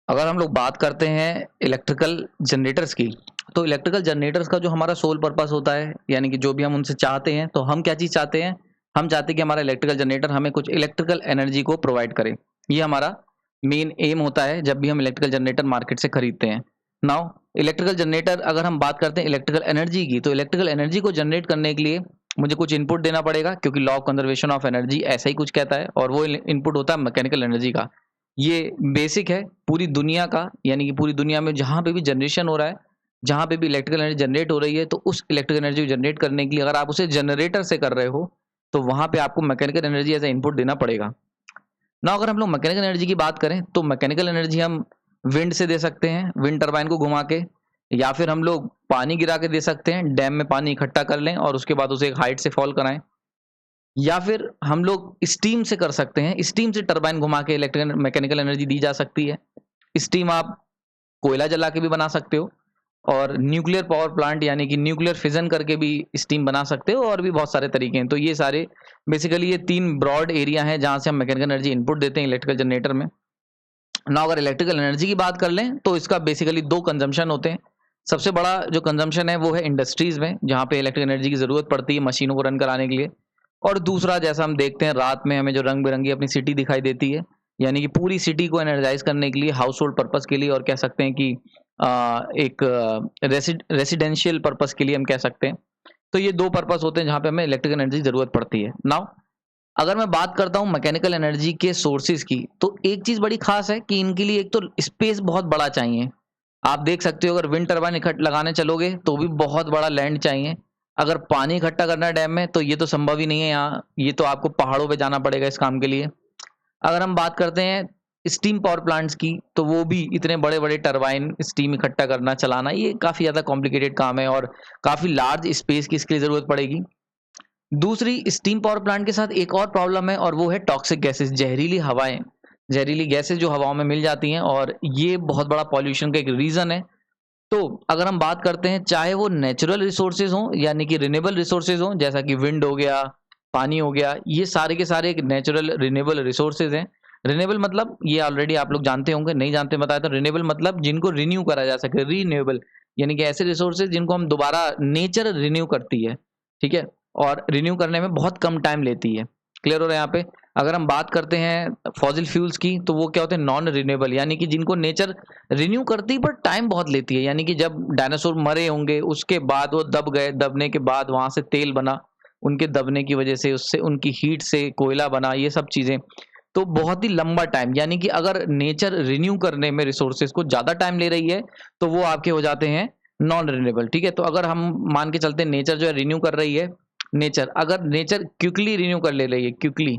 अगर हम लोग बात करते हैं इलेक्ट्रिकल जनरेटर्स की, तो इलेक्ट्रिकल जनरेटर्स का जो हमारा सोल पर्पस होता है, यानी कि जो भी हम उनसे चाहते हैं, तो हम क्या चीज़ चाहते हैं? हम चाहते हैं कि हमारा इलेक्ट्रिकल जनरेटर हमें कुछ इलेक्ट्रिकल एनर्जी को प्रोवाइड करे। ये हमारा मेन एम होता है जब भी हम इलेक्ट्रिकल जनरेटर मार्केट से खरीदते हैं। नाउ इलेक्ट्रिकल जनरेटर, अगर हम बात करते हैं इलेक्ट्रिकल एनर्जी की, तो इलेक्ट्रिकल एनर्जी को जनरेट करने के लिए मुझे कुछ इनपुट देना पड़ेगा, क्योंकि law of conservation of energy ऐसा ही कुछ कहता है, और वो इनपुट होता है मैकेनिकल एनर्जी का। ये बेसिक है पूरी दुनिया का, यानी कि पूरी दुनिया में जहाँ पे भी जनरेशन हो रहा है, जहाँ पे भी इलेक्ट्रिकल एनर्जी जनरेट हो रही है, तो उस इलेक्ट्रिकल एनर्जी को जनरेट करने के लिए अगर आप उसे जनरेटर से कर रहे हो, तो वहाँ पे आपको mechanical energy as a input देना पड़ेगा। ना अगर हम लोग मैकेनिकल एनर्जी की बात करें, तो मैकेनिकल एनर्जी हम विंड से दे सकते हैं, विंड टरबाइन को घुमा के, या फिर हम लोग पानी गिरा के दे सकते हैं, डैम में पानी इकट्ठा कर लें और उसके बाद उसे एक हाइट से फॉल कराएं, या फिर हम लोग स्टीम से कर सकते हैं, स्टीम से टरबाइन घुमा के इलेक्ट्रिकल मैकेनिकल एनर्जी दी जा सकती है। स्टीम आप कोयला जला के भी बना सकते हो, और न्यूक्लियर पावर प्लांट यानी कि न्यूक्लियर फिजन करके भी स्टीम बना सकते हो, और भी बहुत सारे तरीके हैं। तो ये सारे बेसिकली ये 3 ब्रॉड एरिया हैं जहाँ से हम मैकेनिकल एनर्जी इनपुट देते हैं इलेक्ट्रिकल जनरेटर में। ना अगर इलेक्ट्रिकल एनर्जी की बात कर लें, तो इसका बेसिकली 2 कंजम्पशन होते हैं। सबसे बड़ा जो कंजम्पशन है वो है इंडस्ट्रीज में, जहाँ पे इलेक्ट्रिक एनर्जी की ज़रूरत पड़ती है मशीनों को रन कराने के लिए। और दूसरा, जैसा हम देखते हैं रात में हमें जो रंग-बिरंगी अपनी सिटी दिखाई देती है, यानी कि पूरी सिटी को एनर्जाइज करने के लिए, हाउस होल्ड पर्पज़ के लिए, और कह सकते हैं कि एक रेसिडेंशियल पर्पज़ के लिए हम कह सकते हैं। तो ये 2 पर्पज़ होते हैं जहाँ पे हमें इलेक्ट्रिकल एनर्जी की ज़रूरत पड़ती है। नाउ अगर मैं बात करता हूँ मैकेनिकल एनर्जी के सोर्सेज की, तो एक चीज़ बड़ी खास है कि इनके लिए एक तो स्पेस बहुत बड़ा चाहिए। आप देख सकते हो, अगर विंड टरबाइन लगाने चलोगे तो भी बहुत बड़ा लैंड चाहिए। अगर पानी इकट्ठा करना है डैम में, तो ये तो संभव ही नहीं है यहाँ, ये तो आपको पहाड़ों पे जाना पड़ेगा इस काम के लिए। अगर हम बात करते हैं स्टीम पावर प्लांट्स की, तो वो भी इतने बड़े-बड़े टरबाइन स्टीम इकट्ठा करना, चलाना, ये काफ़ी ज़्यादा कॉम्प्लिकेटेड काम है, और काफ़ी लार्ज स्पेस की इसके लिए ज़रूरत पड़ेगी। दूसरी, स्टीम पावर प्लांट के साथ एक और प्रॉब्लम है, और वो है टॉक्सिक गैसेस, जहरीली हवाएं, जहरीली गैसेस जो हवाओं में मिल जाती हैं, और ये बहुत बड़ा पॉल्यूशन का एक रीजन है। तो अगर हम बात करते हैं, चाहे वो नेचुरल रिसोर्सेज हों यानी कि रिन्यूएबल रिसोर्सेज हों, जैसा कि विंड हो गया, पानी हो गया, ये सारे के सारे एक नेचुरल रिन्यूएबल रिसोर्सेज हैं। रिन्यूएबल मतलब ये ऑलरेडी आप लोग जानते होंगे, नहीं जानते बताया तो, रिन्यूएबल मतलब जिनको रिन्यू करा जा सके, रीन्यूएबल यानी कि ऐसे रिसोर्सेज जिनको हम दोबारा नेचर रिन्यू करती है, ठीक है, और रिन्यू करने में बहुत कम टाइम लेती है। क्लियर हो रहा है यहाँ पे? अगर हम बात करते हैं फॉसिल फ्यूल्स की, तो वो क्या होते हैं? नॉन रिन्यूएबल, यानी कि जिनको नेचर रिन्यू करती है पर टाइम बहुत लेती है, यानी कि जब डायनासोर मरे होंगे उसके बाद वो दब गए, दबने के बाद वहां से तेल बना, उनके दबने की वजह से, उससे उनकी हीट से कोयला बना, ये सब चीजें। तो बहुत ही लंबा टाइम, यानी कि अगर नेचर रिन्यू करने में रिसोर्सेज को ज्यादा टाइम ले रही है, तो वो आपके हो जाते हैं नॉन रिन्यूएबल। ठीक है, तो अगर हम मान के चलते हैं नेचर जो है रिन्यू कर रही है, नेचर अगर नेचर क्विकली रिन्यू कर ले रही है, क्विकली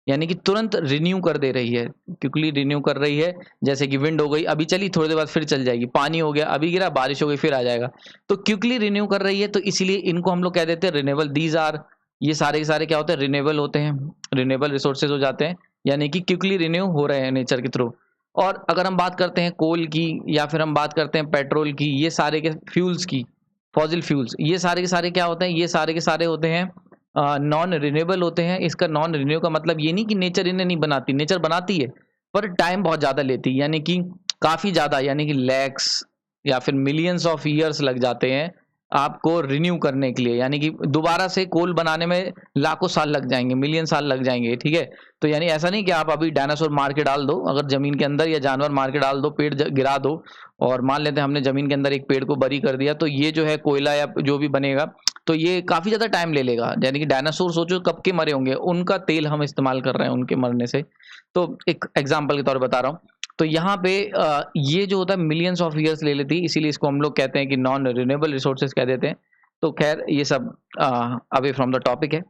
यानी कि तुरंत रिन्यू कर दे रही है, क्विकली रिन्यू कर रही है, जैसे कि विंड हो गई, अभी चली, थोड़ी देर बाद फिर चल जाएगी, पानी हो गया, अभी गिरा, बारिश हो गई, फिर आ जाएगा। तो क्विकली रिन्यू कर रही है, तो इसीलिए इनको हम लोग कह देते हैं रिन्यूएबल। दीज आर, ये सारे के सारे क्या होते हैं? रिन्यूएबल होते हैं, रिन्यूएबल रिसोर्सेज हो जाते हैं, यानी कि क्विकली रिन्यू हो रहे हैं नेचर के थ्रू। और अगर हम बात करते हैं कोल की, या फिर हम बात करते हैं पेट्रोल की, ये सारे के फ्यूल्स की, फॉसिल फ्यूल्स, ये सारे के सारे क्या होते हैं? ये सारे के सारे होते हैं नॉन रिन्यूएबल होते हैं। इसका नॉन रिन्यू का मतलब ये नहीं कि नेचर इन्हें नहीं बनाती, नेचर बनाती है, पर टाइम बहुत ज़्यादा लेती है, यानी कि काफ़ी ज़्यादा, यानी कि लैक्स या फिर मिलियंस ऑफ ईयर्स लग जाते हैं आपको रिन्यू करने के लिए, यानी कि दोबारा से कोल बनाने में लाखों साल लग जाएंगे, मिलियन साल लग जाएंगे। ठीक है, तो यानी ऐसा नहीं कि आप अभी डायनासोर मार के डाल दो, अगर जमीन के अंदर, या जानवर मार के डाल दो, पेड़ गिरा दो, और मान लेते हैं हमने जमीन के अंदर एक पेड़ को बरी कर दिया, तो ये जो है कोयला या जो भी बनेगा, तो ये काफ़ी ज़्यादा टाइम ले लेगा। यानी कि डायनासोर सोचो कब के मरे होंगे, उनका तेल हम इस्तेमाल कर रहे हैं उनके मरने से। तो एक एग्जाम्पल के तौर पर बता रहा हूँ। तो यहाँ पे ये जो होता है मिलियंस ऑफ ईयर्स ले लेती है, इसीलिए इसको हम लोग कहते हैं कि नॉन रिन्यूएबल रिसोर्सेज कह देते हैं। तो खैर ये सब अवे फ्रॉम द टॉपिक है,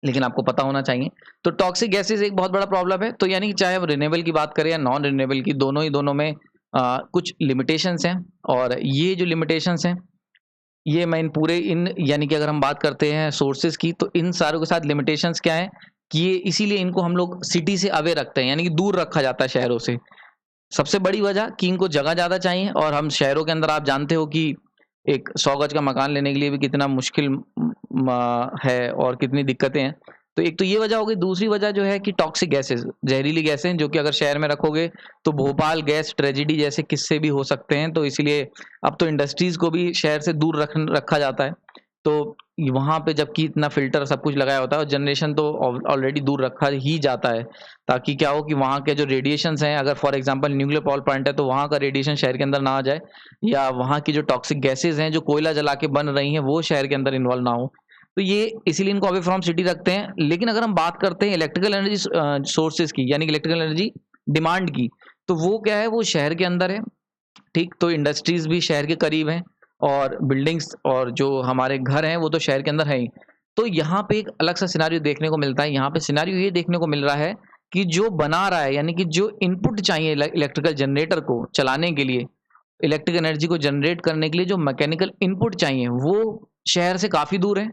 लेकिन आपको पता होना चाहिए। तो टॉक्सिक गैसेज एक बहुत बड़ा प्रॉब्लम है। तो यानी कि चाहे हम रिन्यूएबल की बात करें या नॉन रिन्यूएबल की, दोनों में कुछ लिमिटेशंस हैं, और ये जो लिमिटेशंस हैं, ये मैं इन पूरे इन यानी कि अगर हम बात करते हैं सोर्सेज की, तो इन सारों के साथ लिमिटेशंस क्या है कि ये इसीलिए इनको हम लोग सिटी से अवे रखते हैं, यानी कि दूर रखा जाता है शहरों से। सबसे बड़ी वजह कि इनको जगह ज़्यादा चाहिए, और हम शहरों के अंदर, आप जानते हो कि एक 100 गज का मकान लेने के लिए भी कितना मुश्किल है और कितनी दिक्कतें हैं। तो एक तो ये वजह हो गई। दूसरी वजह जो है कि टॉक्सिक गैसेस, जहरीली गैसें, जो कि अगर शहर में रखोगे तो भोपाल गैस ट्रेजेडी जैसे किस्से भी हो सकते हैं। तो इसीलिए अब तो इंडस्ट्रीज को भी शहर से दूर रखा जाता है। तो वहां पे जबकि इतना फिल्टर सब कुछ लगाया होता है, और जनरेशन तो ऑलरेडी दूर रखा ही जाता है, ताकि क्या हो कि वहाँ के जो रेडिएशंस हैं, अगर for example nuclear power plant है तो वहाँ का रेडिएशन शहर के अंदर ना आ जाए, या वहाँ की जो टॉक्सिक गैसेज हैं जो कोयला जला के बन रही हैं वो शहर के अंदर इन्वॉल्व ना हो। तो ये इसीलिए इनको अवे फ्रॉम सिटी रखते हैं। लेकिन अगर हम बात करते हैं इलेक्ट्रिकल एनर्जी सोर्सेज की, यानी कि इलेक्ट्रिकल एनर्जी डिमांड की, तो वो क्या है, वो शहर के अंदर है। ठीक, तो इंडस्ट्रीज भी शहर के करीब हैं, और बिल्डिंग्स और जो हमारे घर हैं वो तो शहर के अंदर है ही। तो यहाँ पे एक अलग सा सिनारियो देखने को मिलता है। यहाँ पे सिनारियो ये देखने को मिल रहा है कि जो बना रहा है, यानी कि जो इनपुट चाहिए इलेक्ट्रिकल जनरेटर को चलाने के लिए, इलेक्ट्रिक एनर्जी को जनरेट करने के लिए जो मैकेनिकल इनपुट चाहिए, वो शहर से काफ़ी दूर है।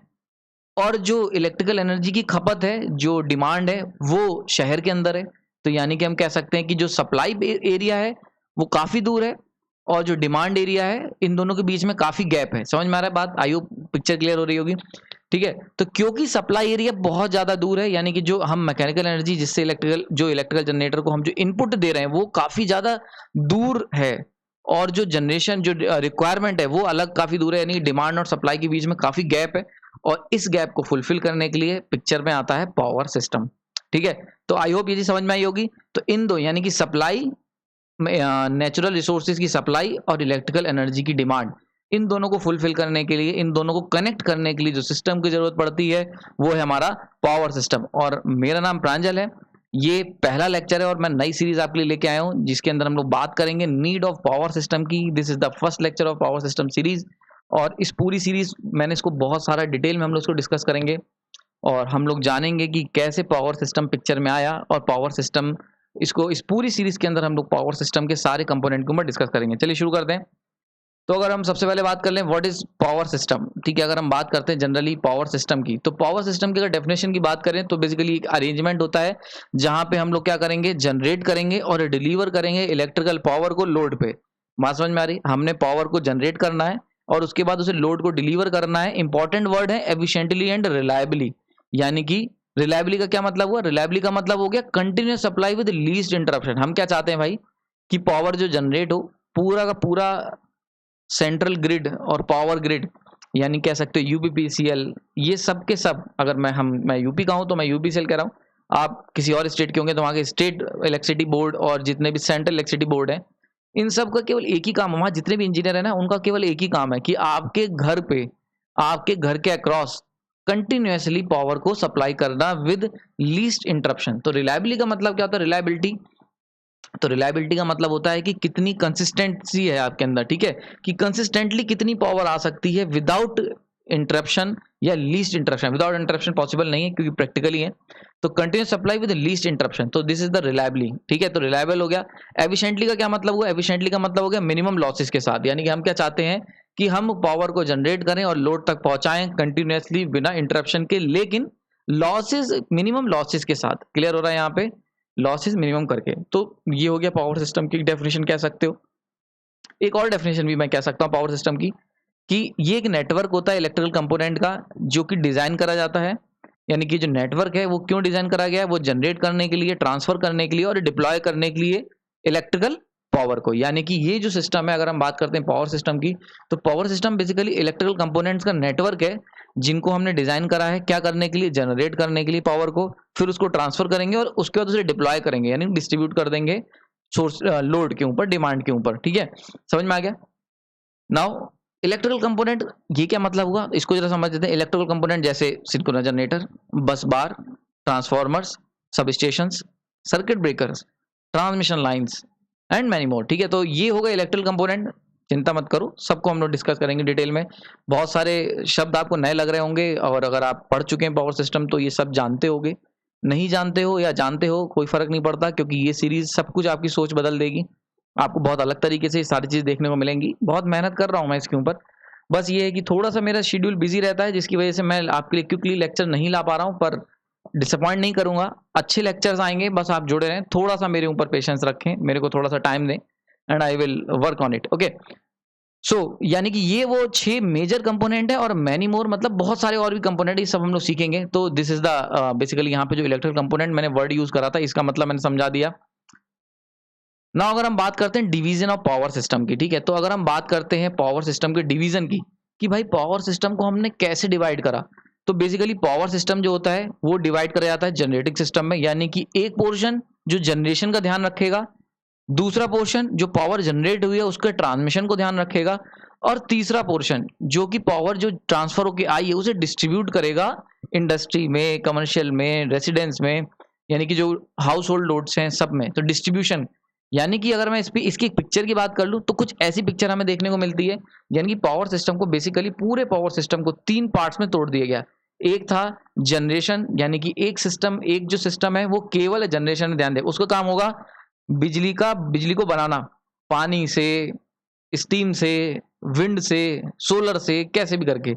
और जो इलेक्ट्रिकल एनर्जी की खपत है, जो डिमांड है, वो शहर के अंदर है। तो यानी कि हम कह सकते हैं कि जो सप्लाई एरिया है वो काफ़ी दूर है, और जो डिमांड एरिया है, इन दोनों के बीच में काफ़ी गैप है। समझ में आ रहा है बात? आई होप पिक्चर क्लियर हो रही होगी। ठीक है, तो क्योंकि सप्लाई एरिया बहुत ज़्यादा दूर है, यानी कि जो हम मैकेनिकल एनर्जी जिससे इलेक्ट्रिकल जनरेटर को हम जो इनपुट दे रहे हैं वो काफ़ी ज़्यादा दूर है, और जो जनरेशन जो रिक्वायरमेंट है वो अलग काफ़ी दूर है, यानी कि डिमांड और सप्लाई के बीच में काफ़ी गैप है। और इस गैप को फुलफिल करने के लिए पिक्चर में आता है पावर सिस्टम। ठीक है, तो आई होप ये चीज समझ में आई होगी। तो इन दो, यानी कि सप्लाई, नेचुरल रिसोर्सेज की सप्लाई और इलेक्ट्रिकल एनर्जी की डिमांड, इन दोनों को फुलफिल करने के लिए, इन दोनों को कनेक्ट करने के लिए जो सिस्टम की जरूरत पड़ती है वो है हमारा पावर सिस्टम। और मेरा नाम प्रांजल है, ये पहला लेक्चर है और मैं नई सीरीज आपके लिए लेके आया हूँ जिसके अंदर हम लोग बात करेंगे नीड ऑफ पावर सिस्टम की। This is the first lecture of power system series, और इस पूरी सीरीज मैंने इसको बहुत सारा डिटेल में हम लोग इसको डिस्कस करेंगे, और हम लोग जानेंगे कि कैसे पावर सिस्टम पिक्चर में आया, और पावर सिस्टम, इसको इस पूरी सीरीज के अंदर हम लोग पावर सिस्टम के सारे कंपोनेंट के ऊपर डिस्कस करेंगे। चलिए शुरू करते हैं। तो अगर हम सबसे पहले बात कर लें व्हाट इज पावर सिस्टम, ठीक है, अगर हम बात करते हैं जनरली पावर सिस्टम की, तो पावर सिस्टम की अगर डेफिनेशन की बात करें तो बेसिकली एक अरेंजमेंट होता है जहां पे हम लोग क्या करेंगे, जनरेट करेंगे और डिलीवर करेंगे इलेक्ट्रिकल पावर को लोड पे। बात समझ में आ रही? हमने पावर को जनरेट करना है और उसके बाद उसे लोड को डिलीवर करना है। इंपॉर्टेंट वर्ड है एफिशिएंटली एंड रिलायबली, यानी कि रिलायबली का क्या मतलब हुआ? रिलायबली का मतलब हो गया continuous supply with least interruption. हम क्या चाहते हैं भाई कि पावर जो जनरेट हो, पूरा का पूरा सेंट्रल ग्रिड और पावर ग्रिड, यानी कह सकते हो यूपीपीसीएल, ये सब के सब, अगर मैं यूपी का हूं तो मैं यूपीसीएल कह रहा हूं, आप किसी और स्टेट के होंगे तो वहां के स्टेट इलेक्ट्रिसिटी बोर्ड और जितने भी सेंट्रल इलेक्ट्रिसिटी बोर्ड है, इन सब का केवल एक ही काम है, वहां जितने भी इंजीनियर है ना, उनका केवल एक ही काम है कि आपके घर पे, आपके घर के अक्रॉस कंटिन्यूसली पावर को सप्लाई करना विद लीस्ट इंटरप्शन। तो रिलायबिलिटी का मतलब क्या होता है? रिलायबिलिटी, तो रिलायबिलिटी का मतलब होता है कि कितनी कंसिस्टेंसी है आपके अंदर, ठीक है, कि कंसिस्टेंटली कितनी पावर आ सकती है विदाउट इंटरप्शन या least interruption. Without interruption possible नहीं है क्योंकि प्रैक्टिकली है, तो continuous supply with least interruption, तो दिस इज द रिलायबिलिटी। ठीक है, तो रिलायबल हो गया। एफिशिएंटली का क्या मतलब हुआ? एफिशिएंटली का मतलब हो गया मिनिमम लॉसेस के साथ, यानी कि हम क्या चाहते हैं कि हम पावर को जनरेट करें और लोड तक पहुंचाएं कंटिन्यूसली बिना इंटरप्शन के, लेकिन लॉसेस, मिनिमम लॉसेस के साथ। क्लियर हो रहा है यहाँ पे? लॉसेस मिनिमम करके। तो ये हो गया पावर सिस्टम की डेफिनेशन, कह सकते हो। एक और डेफिनेशन भी मैं कह सकता हूँ पावर सिस्टम की, कि ये एक नेटवर्क होता है इलेक्ट्रिकल कंपोनेंट का जो कि डिजाइन करा जाता है, यानी कि जो नेटवर्क है वो क्यों डिजाइन करा गया है? वो जनरेट करने के लिए, ट्रांसफर करने के लिए और डिप्लॉय करने के लिए इलेक्ट्रिकल पावर को। यानी कि ये जो सिस्टम है, अगर हम बात करते हैं पावर सिस्टम की, तो power system basically electrical components का नेटवर्क है जिनको हमने डिजाइन करा है क्या करने के लिए? जनरेट करने के लिए पावर को, फिर उसको ट्रांसफर करेंगे और उसके बाद उसे डिप्लॉय करेंगे, यानी डिस्ट्रीब्यूट कर देंगे सोर्स, लोड के ऊपर, डिमांड के ऊपर। ठीक है, समझ में आ गया? नाउ इलेक्ट्रिकल कंपोनेंट, ये क्या मतलब हुआ, इसको जरा समझ लेते हैं। इलेक्ट्रिकल कंपोनेंट जैसे सिंक्रोनस जनरेटर, बस बार, ट्रांसफॉर्मर्स, सब stations, circuit breakers, transmission lines and many more. ठीक है, तो ये हो गए इलेक्ट्रिकल कंपोनेंट। चिंता मत करो, सबको हम लोग डिस्कस करेंगे डिटेल में। बहुत सारे शब्द आपको नए लग रहे होंगे, और अगर आप पढ़ चुके हैं पावर सिस्टम तो ये सब जानते होंगे। नहीं जानते हो या जानते हो, कोई फर्क नहीं पड़ता, क्योंकि ये सीरीज सब कुछ आपकी सोच बदल देगी। आपको बहुत अलग तरीके से ये सारी चीज़ देखने को मिलेंगी। बहुत मेहनत कर रहा हूँ मैं इसके ऊपर, बस ये है कि थोड़ा सा मेरा शेड्यूल बिजी रहता है, जिसकी वजह से मैं आपके लिए क्विकली लेक्चर नहीं ला पा रहा हूँ। पर डिसअपॉइंट नहीं करूंगा, अच्छे लेक्चर्स आएंगे, बस आप जुड़े रहें, थोड़ा सा मेरे ऊपर पेशेंस रखें, मेरे को थोड़ा सा टाइम दें, and I will work on it. Okay, यानी कि ये वो 6 मेजर कंपोनेंट है और मैनी मोर मतलब बहुत सारे और भी कंपोनेंट, ये सब हम लोग सीखेंगे। तो दिस इज द बेसिकली यहाँ पे जो इलेक्ट्रिकल कंपोनेंट मैंने वर्ड यूज करा था, इसका मतलब मैंने समझा दिया। ना अगर हम बात करते हैं डिवीजन ऑफ पावर सिस्टम की, ठीक है, तो अगर हम बात करते हैं पावर सिस्टम के डिवीजन की, कि भाई पावर सिस्टम को हमने कैसे डिवाइड करा, तो बेसिकली पावर सिस्टम जो होता है वो डिवाइड करा जाता है जनरेटिंग सिस्टम में, यानी कि एक पोर्शन जो जनरेशन का ध्यान रखेगा, दूसरा पोर्शन जो पावर जनरेट हुई है उसके ट्रांसमिशन को ध्यान रखेगा, और तीसरा पोर्शन जो कि पावर जो ट्रांसफर होकर आई है उसे डिस्ट्रीब्यूट करेगा इंडस्ट्री में, कमर्शियल में, रेसिडेंस में, यानी कि जो हाउस होल्ड लोड्स हैं सब में, तो डिस्ट्रीब्यूशन। यानी कि अगर मैं इसकी एक पिक्चर की बात कर लूं तो कुछ ऐसी पिक्चर हमें देखने को मिलती है, यानी कि पावर सिस्टम को बेसिकली पूरे पावर सिस्टम को 3 पार्ट्स में तोड़ दिया गया। एक था जनरेशन, यानी कि एक जो सिस्टम है वो केवल जनरेशन में ध्यान दे, उसका काम होगा बिजली को बनाना, पानी से, स्टीम से, विंड से, सोलर से, कैसे भी करके।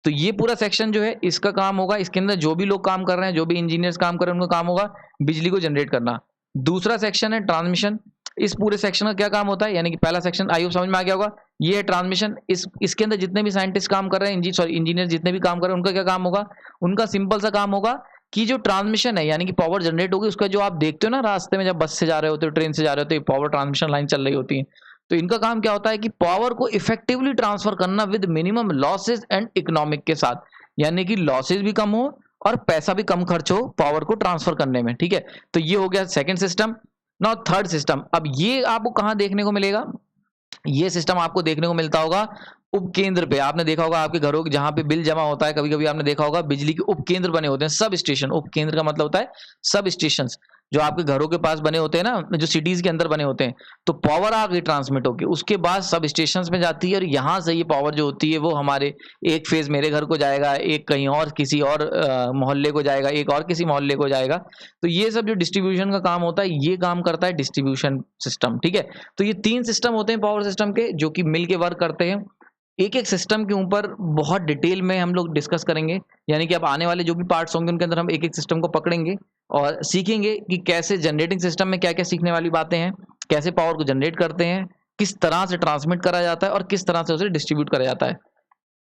तो ये पूरा सेक्शन जो है इसका काम होगा, इसके अंदर जो भी लोग काम कर रहे हैं, जो भी इंजीनियर्स काम कर रहे हैं, उनका काम होगा बिजली को जनरेट करना। दूसरा सेक्शन है ट्रांसमिशन। इस पूरे सेक्शन का क्या काम होता है, यानी कि पहला सेक्शन आई होप समझ में आ गया होगा, ये है ट्रांसमिशन। इसके अंदर जितने भी साइंटिस्ट काम कर रहे हैं, इंजीनियर जितने भी काम कर रहे हैं, उनका क्या काम होगा, उनका सिंपल सा काम होगा कि जो ट्रांसमिशन है, यानी कि पावर जनरेट होगी, उसका जो आप देखते हो ना रास्ते में, जब बस से जा रहे होते हो, ट्रेन से जा रहे होते हो, पावर ट्रांसमिशन लाइन चल रही होती है, तो इनका काम क्या होता है कि पावर को इफेक्टिवली ट्रांसफर करना with minimum losses and economic के साथ, यानी कि लॉसेज भी कम हो और पैसा भी कम खर्च हो पावर को ट्रांसफर करने में, ठीक है। तो ये हो गया second system. Now third system, अब ये आपको कहां देखने को मिलेगा, ये सिस्टम आपको देखने को मिलता होगा उपकेंद्र पे। आपने देखा होगा आपके घरों के जहां पे बिल जमा होता है, कभी कभी आपने देखा होगा बिजली के उपकेंद्र बने होते हैं, सब स्टेशन। उपकेंद्र का मतलब होता है सब स्टेशन, जो आपके घरों के पास बने होते हैं ना, जो सिटीज के अंदर बने होते हैं। तो पावर आ गई ट्रांसमिट होकर, उसके बाद सब स्टेशन में जाती है, और यहाँ से ये पावर जो होती है वो हमारे एक फेज मेरे घर को जाएगा, एक कहीं और किसी और मोहल्ले को जाएगा, एक और किसी मोहल्ले को जाएगा। तो ये सब जो डिस्ट्रीब्यूशन का काम होता है, ये काम करता है डिस्ट्रीब्यूशन सिस्टम, ठीक है। तो ये 3 सिस्टम होते हैं पावर सिस्टम के, जो कि मिल के वर्क करते हैं। एक एक सिस्टम के ऊपर बहुत डिटेल में हम लोग डिस्कस करेंगे, यानी कि अब आने वाले जो भी पार्ट्स होंगे उनके अंदर हम एक एक सिस्टम को पकड़ेंगे और सीखेंगे कि कैसे जनरेटिंग सिस्टम में क्या क्या सीखने वाली बातें हैं, कैसे पावर को जनरेट करते हैं, किस तरह से ट्रांसमिट करा जाता है और किस तरह से उसे डिस्ट्रीब्यूट करा जाता है।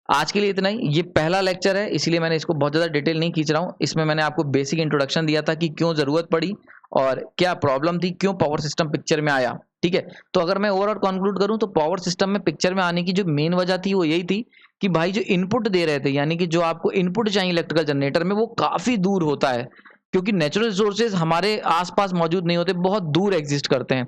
आज के लिए इतना ही, ये पहला लेक्चर है इसलिए मैंने इसको बहुत ज़्यादा डिटेल नहीं खींच रहा हूँ। इसमें मैंने आपको बेसिक इंट्रोडक्शन दिया था कि क्यों ज़रूरत पड़ी और क्या प्रॉब्लम थी, क्यों पावर सिस्टम पिक्चर में आया, ठीक है। तो अगर मैं ओवरऑल कंक्लूड करूं तो पावर सिस्टम में पिक्चर में आने की जो मेन वजह थी वो यही थी कि भाई जो इनपुट दे रहे थे, यानी कि जो आपको इनपुट चाहिए इलेक्ट्रिकल जनरेटर में, वो काफ़ी दूर होता है, क्योंकि नेचुरल रिसोर्सेज हमारे आसपास मौजूद नहीं होते, बहुत दूर एग्जिस्ट करते हैं,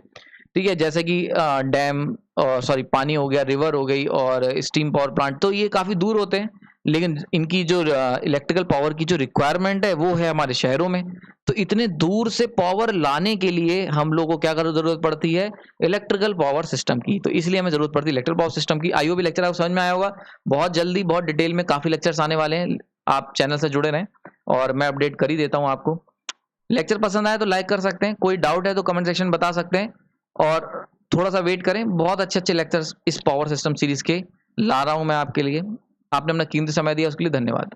ठीक है। जैसे कि डैम और सॉरी पानी हो गया, रिवर हो गई और स्टीम पावर प्लांट, तो ये काफ़ी दूर होते हैं, लेकिन इनकी जो इलेक्ट्रिकल पावर की जो रिक्वायरमेंट है वो है हमारे शहरों में। तो इतने दूर से पावर लाने के लिए हम लोगों को क्या कर जरूरत पड़ती है, इलेक्ट्रिकल पावर सिस्टम की। तो इसलिए हमें जरूरत पड़ती है इलेक्ट्रिकल पावर सिस्टम की। आईओ भी लेक्चर आपको समझ में आया होगा, बहुत जल्दी बहुत डिटेल में काफ़ी लेक्चर्स आने वाले हैं, आप चैनल से जुड़े रहें और मैं अपडेट कर ही देता हूँ आपको। लेक्चर पसंद आए तो लाइक कर सकते हैं, कोई डाउट है तो कमेंट सेक्शन बता सकते हैं, और थोड़ा सा वेट करें, बहुत अच्छे अच्छे लेक्चर्स इस पावर सिस्टम सीरीज के ला रहा हूं मैं आपके लिए। आपने अपना कीमती समय दिया उसके लिए धन्यवाद।